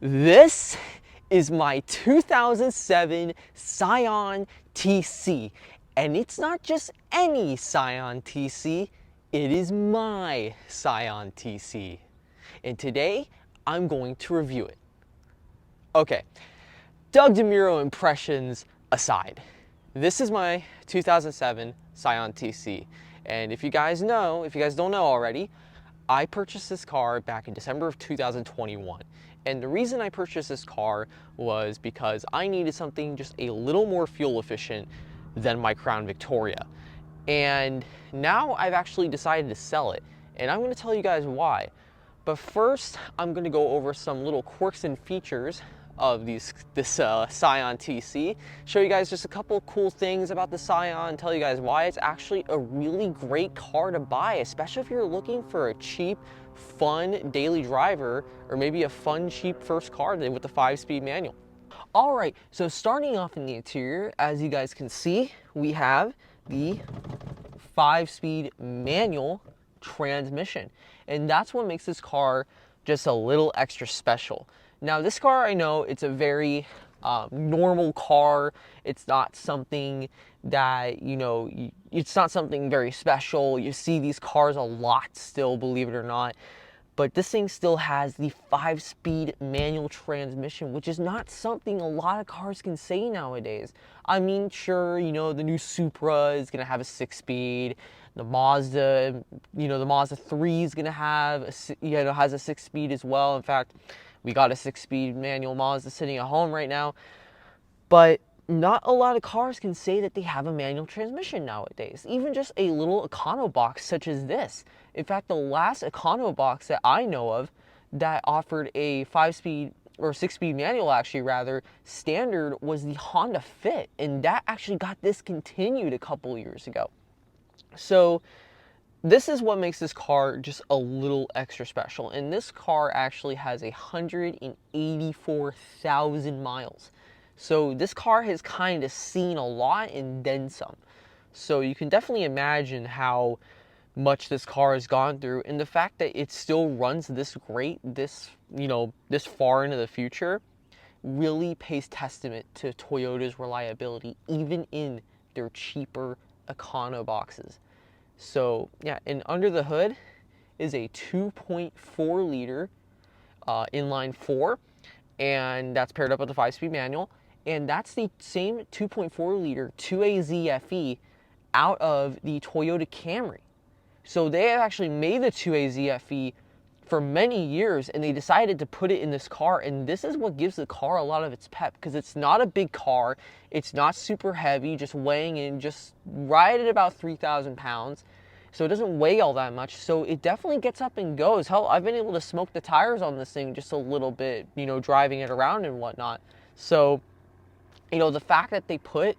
This is my 2007 Scion TC, and it's not just any Scion TC, it is my Scion TC. And today, I'm going to review it. Okay, Doug DeMuro impressions aside, this is my 2007 Scion TC. And if you guys don't know already, I purchased this car back in December of 2021. And the reason I purchased this car was because I needed something just a little more fuel efficient than my Crown Victoria. And now I've actually decided to sell it. And I'm going to tell you guys why. But first, I'm going to go over some little quirks and features of this Scion TC, show you guys just a couple cool things about the Scion, tell you guys why it's actually a really great car to buy, especially if you're looking for a cheap, fun daily driver, or maybe a fun, cheap first car with the 5-speed manual. All right, so starting off in the interior, as you guys can see, we have the 5-speed manual transmission, and that's what makes this car just a little extra special. Now this car, I know it's a very normal car. It's not something that, it's not something very special. You see these cars a lot still, believe it or not. But this thing still has the 5-speed manual transmission, which is not something a lot of cars can say nowadays. I mean, sure, the new Supra is going to have a 6-speed. The Mazda, the Mazda 3 is going to have, has a 6-speed as well. In fact, we got a 6-speed manual Mazda sitting at home right now. But not a lot of cars can say that they have a manual transmission nowadays. Even just a little Econo box such as this. In fact, the last Econo box that I know of that offered a 5-speed or 6-speed manual, actually rather, standard was the Honda Fit. And that actually got discontinued a couple years ago. So this is what makes this car just a little extra special. And this car actually has 184,000 miles. So this car has kind of seen a lot and then some. So you can definitely imagine how much this car has gone through, and the fact that it still runs this great, this far into the future, really pays testament to Toyota's reliability, even in their cheaper Econo boxes. So yeah, and under the hood is a 2.4 liter inline 4, and that's paired up with the 5-speed manual. And that's the same 2.4 liter 2AZ FE out of the Toyota Camry. So they have actually made the 2AZ FE for many years, and they decided to put it in this car. And this is what gives the car a lot of its pep, because it's not a big car. It's not super heavy, just weighing in just right at about 3,000 pounds. So it doesn't weigh all that much. So it definitely gets up and goes. Hell, I've been able to smoke the tires on this thing just a little bit, driving it around and whatnot. So, the fact that they put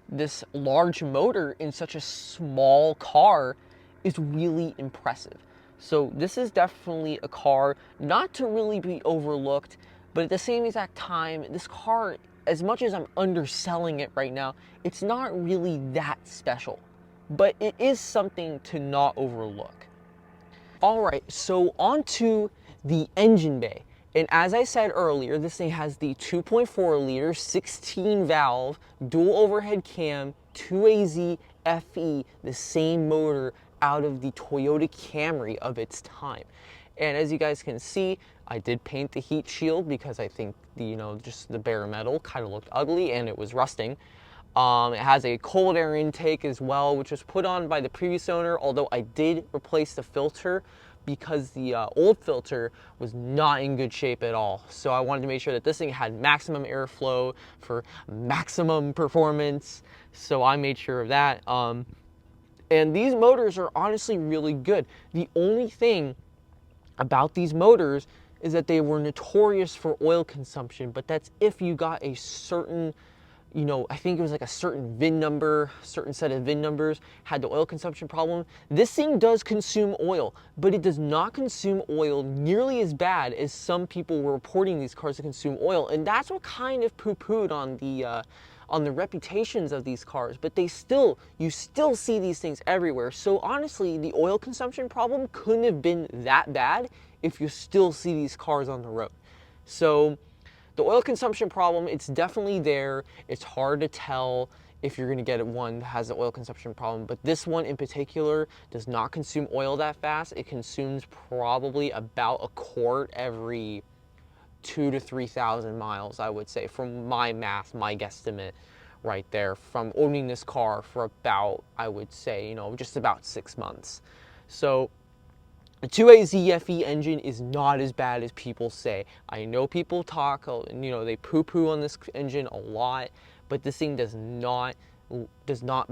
this large motor in such a small car is really impressive. So this is definitely a car not to really be overlooked, but at the same exact time, this car, as much as I'm underselling it right now, it's not really that special. But it is something to not overlook. All right, so on to the engine bay. And as I said earlier, this thing has the 2.4 liter, 16 valve, dual overhead cam, 2AZ FE, the same motor out of the Toyota Camry of its time. And as you guys can see, I did paint the heat shield because I think just the bare metal kind of looked ugly and it was rusting. It has a cold air intake as well, which was put on by the previous owner, although I did replace the filter because the old filter was not in good shape at all. So I wanted to make sure that this thing had maximum airflow for maximum performance. So I made sure of that. And these motors are honestly really good. The only thing about these motors is that they were notorious for oil consumption, but that's if you got a certain, I think it was like a certain VIN number, certain set of VIN numbers had the oil consumption problem. This thing does consume oil, but it does not consume oil nearly as bad as some people were reporting these cars to consume oil. And that's what kind of poo-pooed on the reputations of these cars. But you still see these things everywhere. So honestly, the oil consumption problem couldn't have been that bad if you still see these cars on the road. So the oil consumption problem, it's definitely there. It's hard to tell if you're going to get one that has the oil consumption problem, but this one in particular does not consume oil that fast. It consumes probably about a quart every 2,000 to 3,000 miles, I would say, from my math, my guesstimate right there, from owning this car for about, I would say, just about 6 months. So the 2.8 ZFE engine is not as bad as people say. I know people talk, they poo-poo on this engine a lot, but this thing does not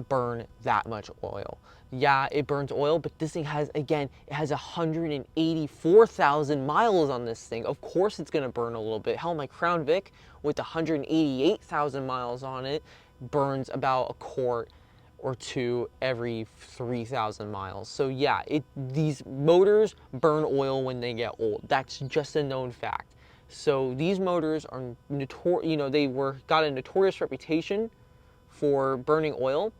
burn that much oil. Yeah, it burns oil, but this thing has, again, it has 184,000 miles on this thing. Of course it's going to burn a little bit. Hell, my Crown Vic with 188,000 miles on it burns about a quart or two every 3,000 miles. So yeah, these motors burn oil when they get old. That's just a known fact. So these motors are got a notorious reputation for burning oil,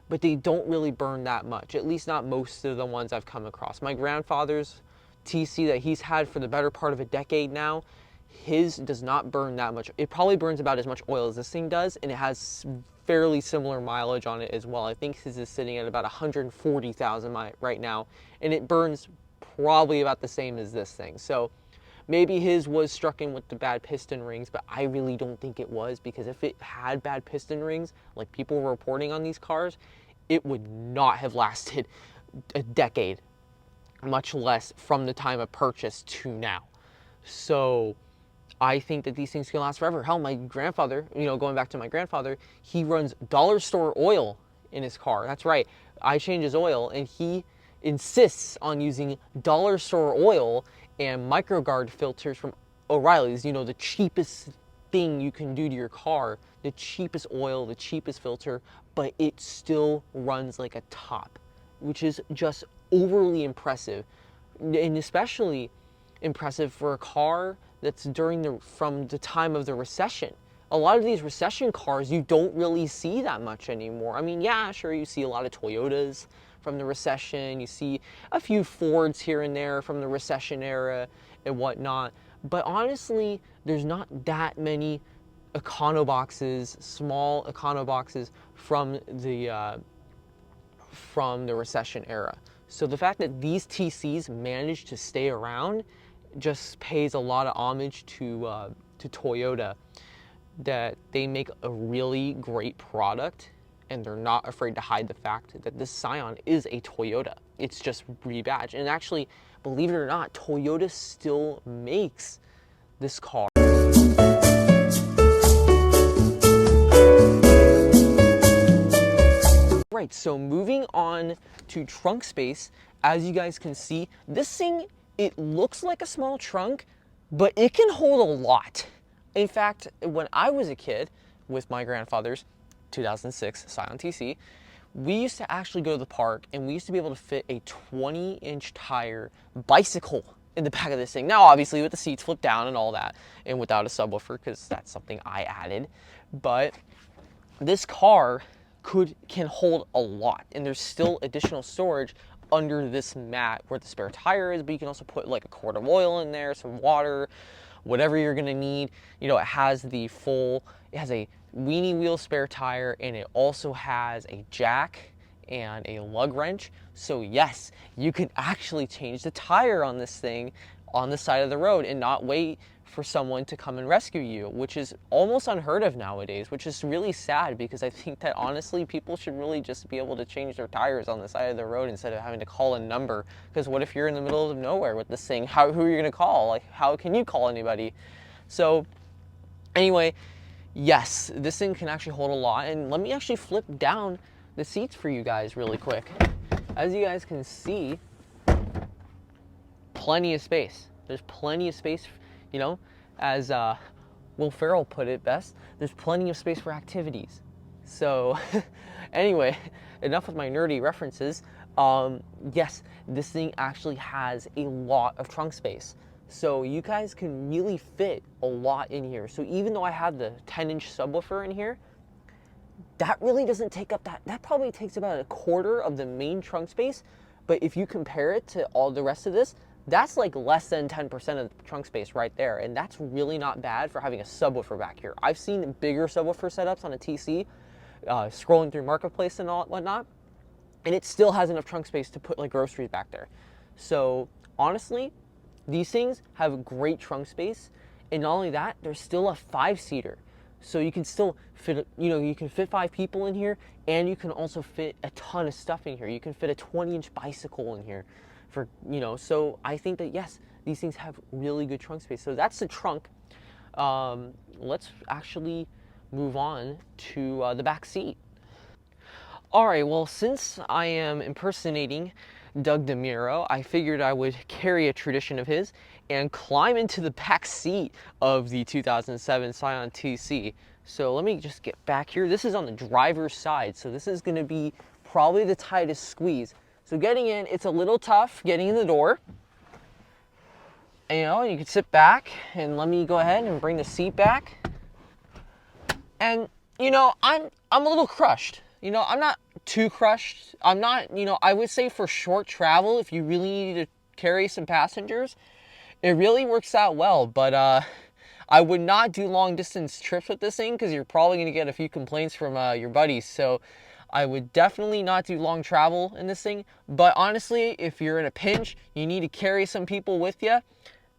but they don't really burn that much, at least not most of the ones I've come across. My grandfather's TC that he's had for the better part of a decade now, his does not burn that much. It probably burns about as much oil as this thing does, and it has fairly similar mileage on it as well. I think his is sitting at about 140,000 right now, and it burns probably about the same as this thing. So maybe his was struck in with the bad piston rings, but I really don't think it was, because if it had bad piston rings, like people were reporting on these cars, it would not have lasted a decade, much less from the time of purchase to now. So I think that these things can last forever. Hell, my grandfather, going back to my grandfather, he runs dollar store oil in his car. That's right. I change his oil, and he insists on using dollar store oil and microguard filters from O'Reilly's, the cheapest thing you can do to your car, the cheapest oil, the cheapest filter, but it still runs like a top, which is just overly impressive, and especially impressive for a car that's from the time of the recession. A lot of these recession cars you don't really see that much anymore. I mean, yeah, sure, you see a lot of Toyotas from the recession, you see a few Fords here and there from the recession era and whatnot, but honestly, there's not that many econoboxes, small econoboxes from the recession era. So the fact that these TCs managed to stay around just pays a lot of homage to Toyota, that they make a really great product, and they're not afraid to hide the fact that this Scion is a Toyota. It's just rebadged. And actually, believe it or not, Toyota still makes this car. Right, so moving on to trunk space, as you guys can see, this thing, it looks like a small trunk, but it can hold a lot. In fact, when I was a kid with my grandfather's 2006 Scion TC, we used to actually go to the park, and we used to be able to fit a 20-inch tire bicycle in the back of this thing. Now, obviously, with the seats flipped down and all that, and without a subwoofer, because that's something I added. But this car can hold a lot, and there's still additional storage under this mat where the spare tire is, but you can also put like a quart of oil in there, some water, whatever you're gonna need. It has a weenie wheel spare tire, and it also has a jack and a lug wrench. So yes, you can actually change the tire on this thing on the side of the road and not wait for someone to come and rescue you, which is almost unheard of nowadays, which is really sad, because I think that honestly people should really just be able to change their tires on the side of the road instead of having to call a number. Because what if you're in the middle of nowhere with this thing? Who are you gonna call? Like, how can you call anybody? So anyway, yes, this thing can actually hold a lot, and let me actually flip down the seats for you guys really quick. As you guys can see, plenty of space. There's plenty of space, as Will Ferrell put it best, there's plenty of space for activities. So anyway, enough with my nerdy references. Yes, this thing actually has a lot of trunk space. So you guys can really fit a lot in here. So even though I have the 10-inch subwoofer in here, that really doesn't take up that probably takes about a quarter of the main trunk space. But if you compare it to all the rest of this, That's like less than 10% of the trunk space right there, and that's really not bad for having a subwoofer back here. I've seen bigger subwoofer setups on a TC, scrolling through Marketplace and all whatnot, and it still has enough trunk space to put like groceries back there. So honestly, these things have great trunk space, and not only that, there's still a 5-seater. So you can still fit, you can fit 5 people in here, and you can also fit a ton of stuff in here. You can fit a 20-inch bicycle in here for, so I think that yes, these things have really good trunk space. So that's the trunk. Let's actually move on to the back seat. All right, well, since I am impersonating Doug DeMuro, I figured I would carry a tradition of his and climb into the back seat of the 2007 Scion TC. So let me just get back here. This is on the driver's side, so this is going to be probably the tightest squeeze. So getting in, it's a little tough getting in the door. And, you can sit back, and let me go ahead and bring the seat back. And I'm a little crushed. I'm not too crushed. I'm not, I would say for short travel, if you really need to carry some passengers, it really works out well. But I would not do long distance trips with this thing because you're probably going to get a few complaints from your buddies. So I would definitely not do long travel in this thing. But honestly, if you're in a pinch, you need to carry some people with you,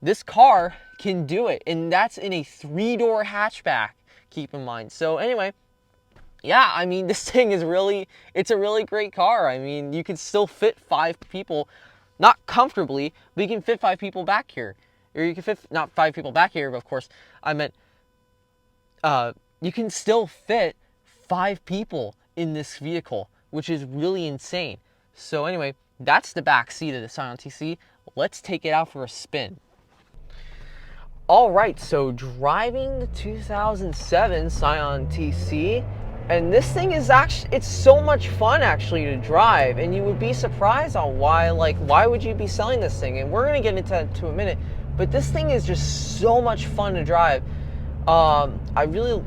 this car can do it. And that's in a 3-door hatchback, keep in mind. So anyway, yeah, I mean, this thing is it's a really great car. I mean, you can still fit 5 people, not comfortably, but you can fit 5 people back here. Or you can fit, not 5 people back here, but of course, I meant, you can still fit 5 people in this vehicle, which is really insane. So anyway, that's the back seat of the Scion TC. Let's take it out for a spin. All right, so driving the 2007 Scion TC, and this thing is actually, it's so much fun actually to drive, and you would be surprised on why would you be selling this thing? And we're gonna get into that in a minute, but this thing is just so much fun to drive. I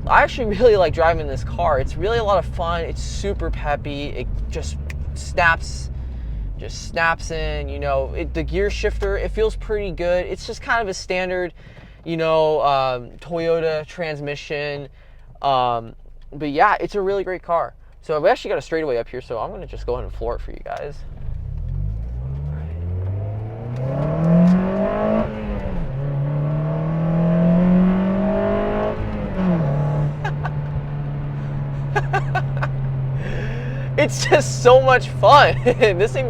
actually really like driving this car. It's really a lot of fun. It's super peppy. It just snaps in, the gear shifter, it feels pretty good. It's just kind of a standard, Toyota transmission. But yeah, it's a really great car. So I've actually got a straightaway up here, so I'm going to just go ahead and floor it for you guys. It's just so much fun. This thing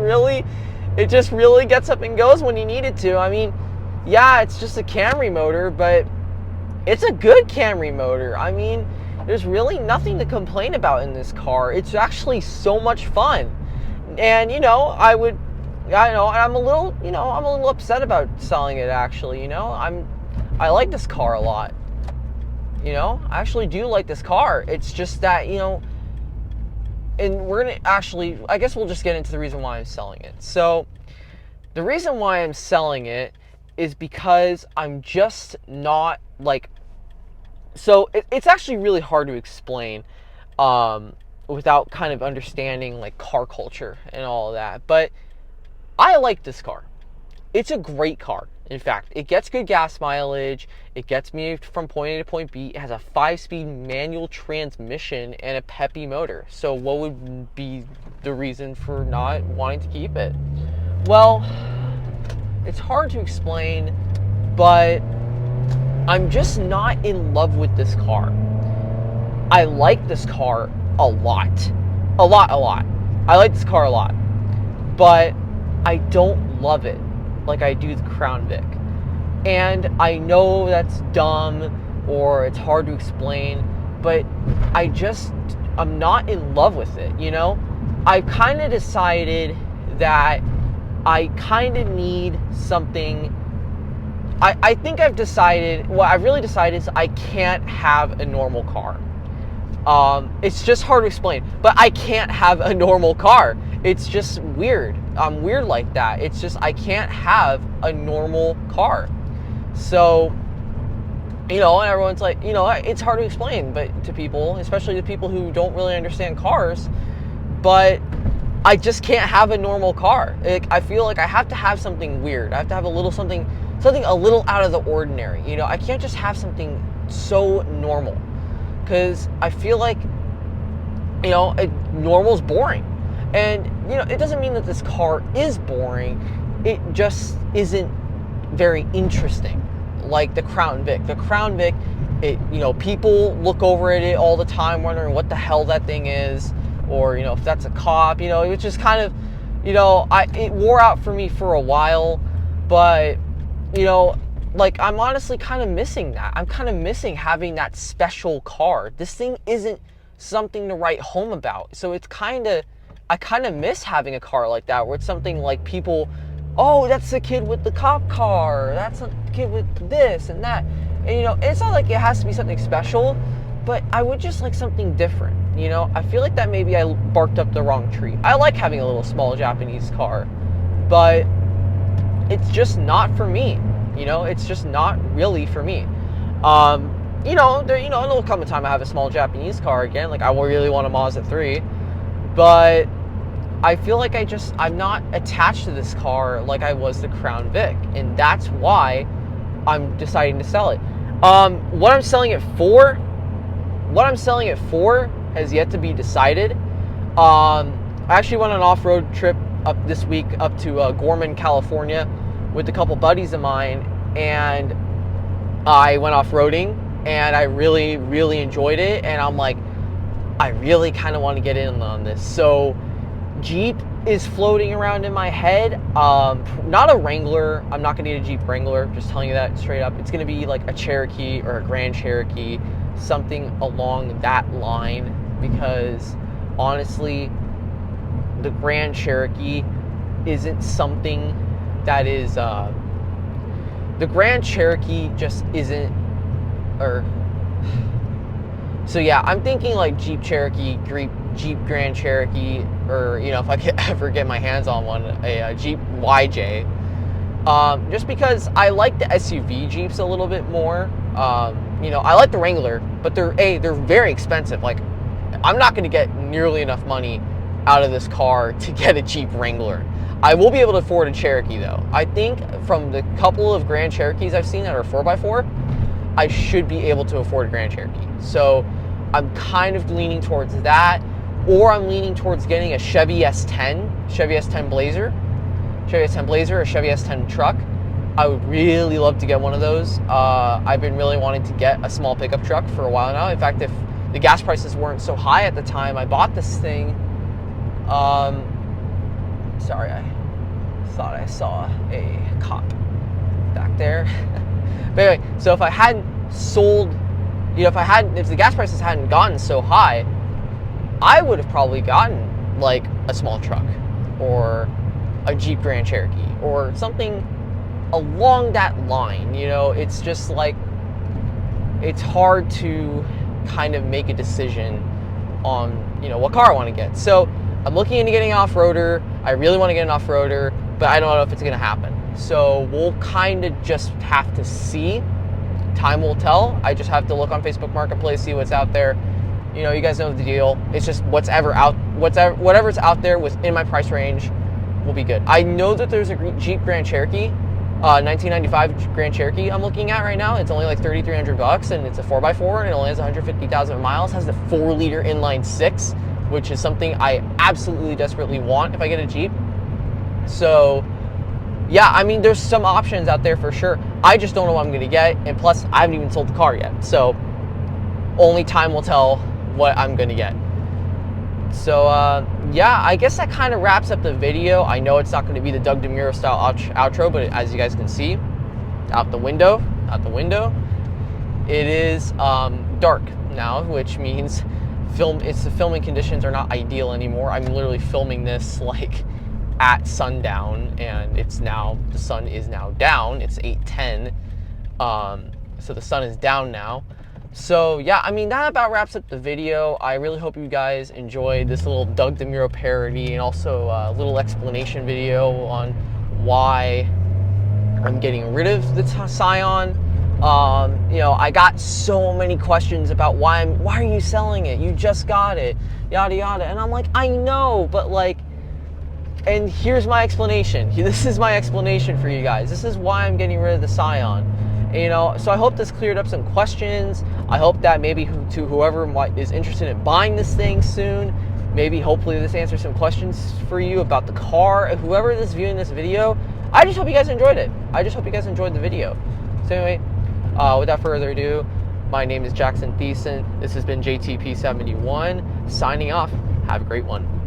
it just really gets up and goes when you need it to. I mean, yeah, it's just a Camry motor, but it's a good Camry motor. I mean, there's really nothing to complain about in this car. It's actually so much fun. And, I'm a little upset about selling it actually, I like this car a lot. I actually do like this car. It's just that, and we're going to actually, I guess we'll just get into the reason why I'm selling it. So the reason why I'm selling it is because I'm just not so it's actually really hard to explain without kind of understanding car culture and all of that. But I like this car. It's a great car. In fact, it gets good gas mileage. It gets me from point A to point B. It has a 5-speed manual transmission and a peppy motor. So what would be the reason for not wanting to keep it? Well, it's hard to explain, but I'm just not in love with this car. I like this car a lot. A lot. I like this car a lot. But I don't love it like I do the Crown Vic. And I know that's dumb or it's hard to explain, but I'm not in love with it, I've kind of decided that I kind of need something. I think I've decided, what I've really decided is I can't have a normal car. It's just hard to explain, but I can't have a normal car. It's just weird. I'm weird like that. It's just, I can't have a normal car. So, and everyone's like, it's hard to explain, but to people, especially to people who don't really understand cars, but I just can't have a normal car. Like, I feel like I have to have something weird. I have to have a little something a little out of the ordinary. You know, I can't just have something so normal, because I feel like, you know, normal's boring. And, you know, it doesn't mean that this car is boring. It just isn't very interesting. Like the Crown Vic. The Crown Vic, you know, people look over at it all the time wondering what the hell that thing is, or, you know, if that's a cop, you know. It was just kind of, you know, it wore out for me for a while, but, you know, like, I'm honestly kind of missing that. I'm kind of missing having that special car. This thing isn't something to write home about. So it's I kind of miss having a car like that, where it's something like people, oh, that's the kid with the cop car, that's a kid with this and that. And, you know, it's not like it has to be something special, but I would just like something different. You know, I feel like that maybe I barked up the wrong tree. I like having a little small Japanese car, but it's just not for me. You know, it's just not really for me. You know, there'll come a time I have a small Japanese car again. Like, I really want a Mazda 3, but I feel like I'm not attached to this car like I was the Crown Vic, and that's why I'm deciding to sell it. What I'm selling it for has yet to be decided. I actually went on an off-road trip up this week up to Gorman, California, with a couple buddies of mine, and I went off-roading, and I really, really enjoyed it, and I'm like, I really kind of want to get in on this. So Jeep is floating around in my head. Not a Wrangler. I'm not going to need a Jeep Wrangler, just telling you that straight up. It's going to be like a Cherokee or a Grand Cherokee, something along that line, because honestly, the Grand Cherokee isn't something that is, the Grand Cherokee just isn't, so yeah, I'm thinking like Jeep Cherokee, Jeep Grand Cherokee, or, you know, if I could ever get my hands on one, a Jeep YJ, just because I like the SUV Jeeps a little bit more. You know, I like the Wrangler, but they're very expensive. Like, I'm not going to get nearly enough money out of this car to get a Jeep Wrangler. I will be able to afford a Cherokee, though. I think from the couple of Grand Cherokees I've seen that are 4x4, I should be able to afford a Grand Cherokee. So I'm kind of leaning towards that, or I'm leaning towards getting a Chevy S10 Blazer, or Chevy S10 truck. I would really love to get one of those. I've been really wanting to get a small pickup truck for a while now. In fact, if the gas prices weren't so high at the time I bought this thing, sorry, I thought I saw a cop back there. But anyway, so if I hadn't sold, you know, if the gas prices hadn't gotten so high, I would have probably gotten like a small truck or a Jeep Grand Cherokee or something along that line. You know, it's just like, it's hard to kind of make a decision on, you know, what car I want to get. So I'm looking into getting an off-roader. I really want to get an off-roader, but I don't know if it's going to happen. So we'll kind of just have to see. Time will tell. I just have to look on Facebook Marketplace, see what's out there. You know, you guys know the deal. It's just whatever's out there within my price range will be good. I know that there's a Jeep Grand Cherokee, 1995 Grand Cherokee I'm looking at right now. It's only like $3,300, and it's a 4x4, and it only has 150,000 miles. Has the 4-liter inline 6, which is something I absolutely desperately want if I get a Jeep. So yeah, I mean, there's some options out there for sure. I just don't know what I'm going to get, and plus, I haven't even sold the car yet. So only time will tell what I'm going to get. So yeah, I guess that kind of wraps up the video. I know it's not going to be the Doug DeMuro style outro, but as you guys can see, out the window, it is dark now, which means the filming conditions are not ideal anymore. I'm literally filming this like at sundown, and the sun is now down. It's 8:10, so the sun is down now. So yeah, I mean, that about wraps up the video. I really hope you guys enjoyed this little Doug DeMuro parody, and also a little explanation video on why I'm getting rid of the Scion. You know, I got so many questions about why are you selling it? You just got it, yada yada. And I'm like, I know, but like, And here's my explanation. This is my explanation for you guys. This is why I'm getting rid of the Scion. You know, so I hope this cleared up some questions. I hope that maybe to whoever is interested in buying this thing soon, maybe hopefully this answers some questions for you about the car. Whoever is viewing this video, I just hope you guys enjoyed it. I just hope you guys enjoyed the video. So anyway, without further ado, my name is Jackson Thiessen. This has been JTP71 signing off. Have a great one.